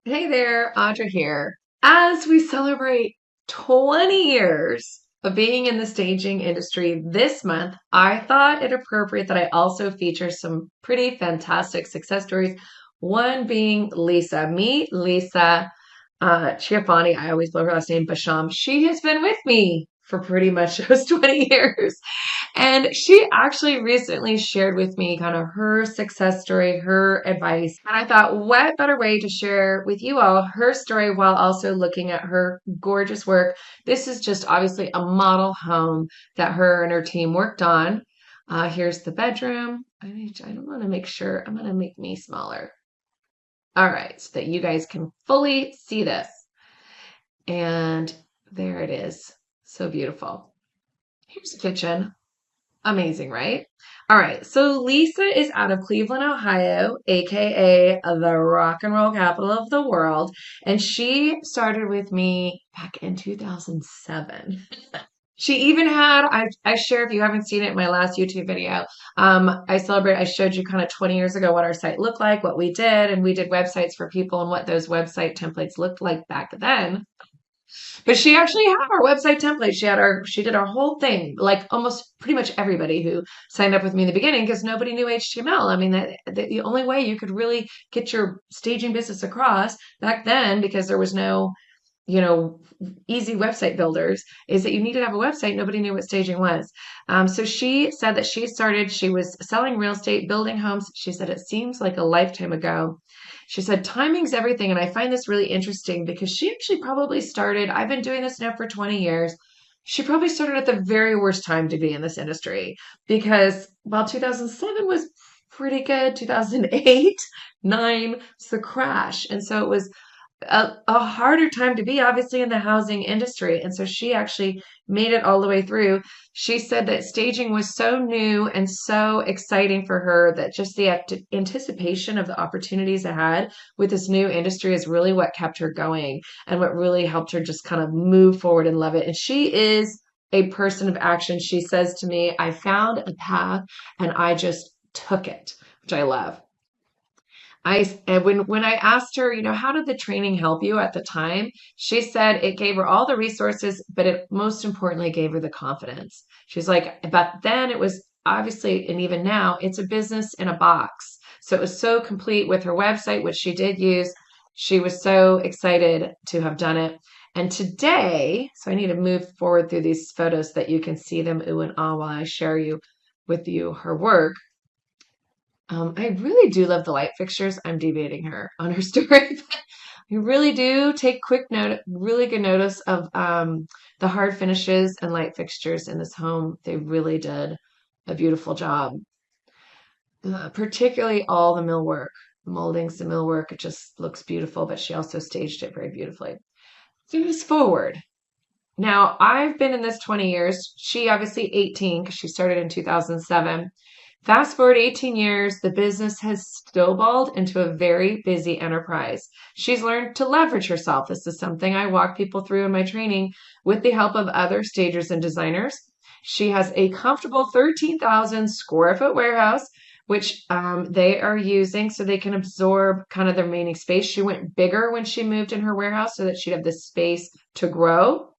Hey there, Audra here. As we celebrate 20 years of being in the staging industry this month, I thought it appropriate that I also feature some pretty fantastic success stories. One being Lisa. Meet Lisa Chiafani. I always love her last name, Basham. She has been with me for pretty much those 20 years. And she actually recently shared with me kind of her success story, her advice. And I thought, what better way to share with you all her story while also looking at her gorgeous work? This is just obviously a model home that her and her team worked on. Here's the bedroom. I don't want to make sure, I'm going to make me smaller. All right, so that you guys can fully see this. And there it is. So beautiful. Here's the kitchen. Amazing, right? All right. So Lisa is out of Cleveland, Ohio, aka the rock and roll capital of the world. And she started with me back in 2007. She even had, I share if you haven't seen it in my last YouTube video. I showed you kind of 20 years ago what our site looked like, what we did, and we did websites for people and what those website templates looked like back then. But she actually had our website template. She did our whole thing, like almost pretty much everybody who signed up with me in the beginning, because nobody knew HTML. I mean, the only way you could really get your staging business across back then, because there was no, you know, easy website builders, is that you needed to have a website. Nobody knew what staging was. So she said that she was selling real estate, building homes. She said it seems like a lifetime ago. She said, timing's everything. And I find this really interesting because she actually probably started, I've been doing this now for 20 years. She probably started at the very worst time to be in this industry because while 2007 was pretty good, 2008, 9 was the crash. And so it was a harder time to be, obviously, in the housing industry. And so she actually made it all the way through. She said that staging was so new and so exciting for her that just the anticipation of the opportunities ahead with this new industry is really what kept her going and what really helped her just kind of move forward and love it. And she is a person of action. She says to me, I found a path and I just took it, which I love. And when I asked her, how did the training help you at the time? She said it gave her all the resources, but it most importantly gave her the confidence. She's like, but then it was obviously, and even now, it's a business in a box. So it was so complete with her website, which she did use. She was so excited to have done it. And today, so I need to move forward through these photos so that you can see them ooh and ah while I share with you her work. I really do love the light fixtures. I'm debating her on her story. I really do take really good notice of the hard finishes and light fixtures in this home. They really did a beautiful job, particularly all the millwork, the moldings, the millwork. It just looks beautiful, but she also staged it very beautifully. Fast forward. Now, I've been in this 20 years. She obviously 18 because she started in 2007. Fast forward 18 years, the business has snowballed into a very busy enterprise. She's learned to leverage herself. This is something I walk people through in my training with the help of other stagers and designers. She has a comfortable 13,000 square foot warehouse, which they are using so they can absorb kind of the remaining space. She went bigger when she moved in her warehouse so that she'd have the space to grow.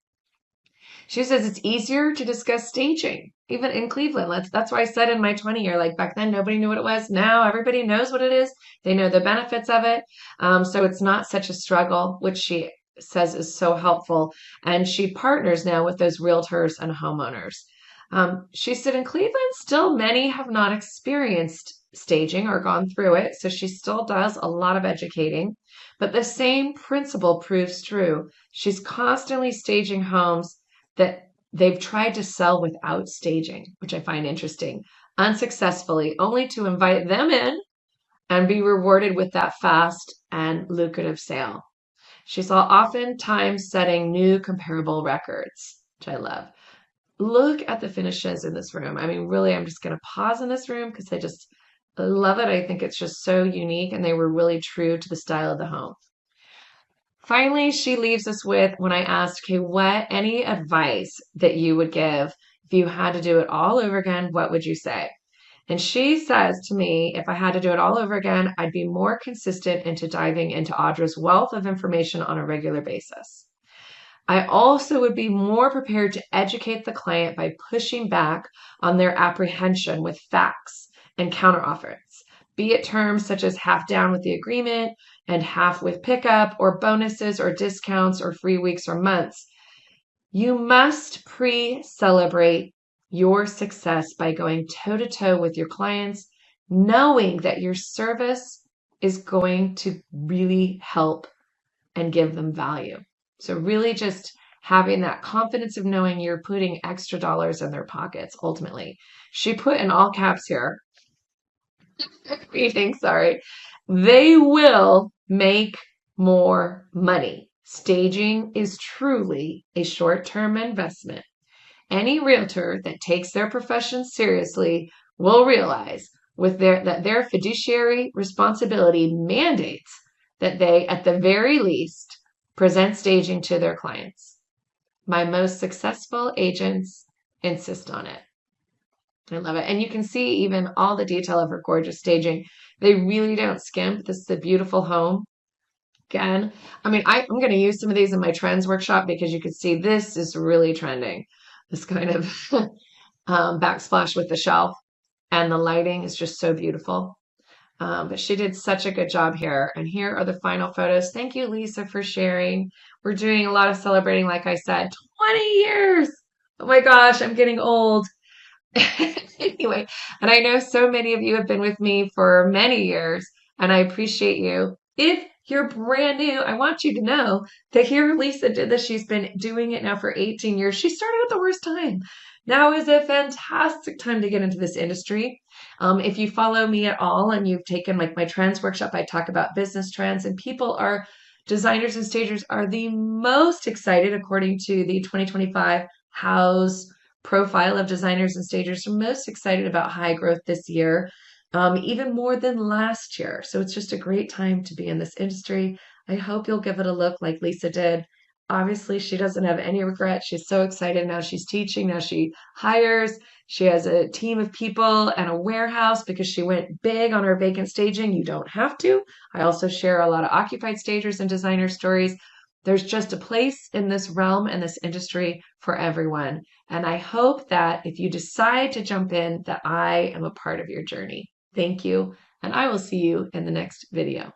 She says it's easier to discuss staging, even in Cleveland. That's why I said in my 20 year, like back then, nobody knew what it was. Now everybody knows what it is. They know the benefits of it. So it's not such a struggle, which she says is so helpful. And she partners now with those realtors and homeowners. She said in Cleveland, still many have not experienced staging or gone through it. So she still does a lot of educating. But the same principle proves true. She's constantly staging homes that they've tried to sell without staging, which I find interesting, unsuccessfully, only to invite them in and be rewarded with that fast and lucrative sale. She saw oftentimes setting new comparable records, which I love. Look at the finishes in this room. I mean, really, I'm just going to pause in this room because I just love it. I think it's just so unique, and they were really true to the style of the home. Finally, she leaves us with when I asked, okay, any advice that you would give if you had to do it all over again, what would you say? And she says to me, if I had to do it all over again, I'd be more consistent into diving into Audra's wealth of information on a regular basis. I also would be more prepared to educate the client by pushing back on their apprehension with facts and counteroffers, be it terms such as half down with the agreement and half with pickup, or bonuses or discounts or free weeks or months. You must pre-celebrate your success by going toe-to-toe with your clients, knowing that your service is going to really help and give them value. So really just having that confidence of knowing you're putting extra dollars in their pockets ultimately. She put in all caps here, reading, sorry, they will make more money. Staging is truly a short-term investment. Any realtor that takes their profession seriously will realize that their fiduciary responsibility mandates that they, at the very least, present staging to their clients. My most successful agents insist on it. I love it. And you can see even all the detail of her gorgeous staging. They really don't skimp. This is a beautiful home. Again, I mean, I'm going to use some of these in my trends workshop because you can see this is really trending. This kind of backsplash with the shelf, and the lighting is just so beautiful. But she did such a good job here. And here are the final photos. Thank you, Lisa, for sharing. We're doing a lot of celebrating, like I said, 20 years. Oh my gosh, I'm getting old. Anyway, and I know so many of you have been with me for many years, and I appreciate you. If you're brand new, I want you to know that here Lisa did this. She's been doing it now for 18 years. She started at the worst time. Now is a fantastic time to get into this industry. If you follow me at all and you've taken like my trends workshop, I talk about business trends, and designers and stagers are the most excited, according to the 2025 House profile of designers and stagers, are most excited about high growth this year, even more than last year. So it's just a great time to be in this industry. I hope you'll give it a look like Lisa did. Obviously, she doesn't have any regret. She's so excited. Now she's teaching. Now she hires. She has a team of people and a warehouse because she went big on her vacant staging. You don't have to. I also share a lot of occupied stagers and designer stories. There's just a place in this realm and this industry for everyone. And I hope that if you decide to jump in, that I am a part of your journey. Thank you, and I will see you in the next video.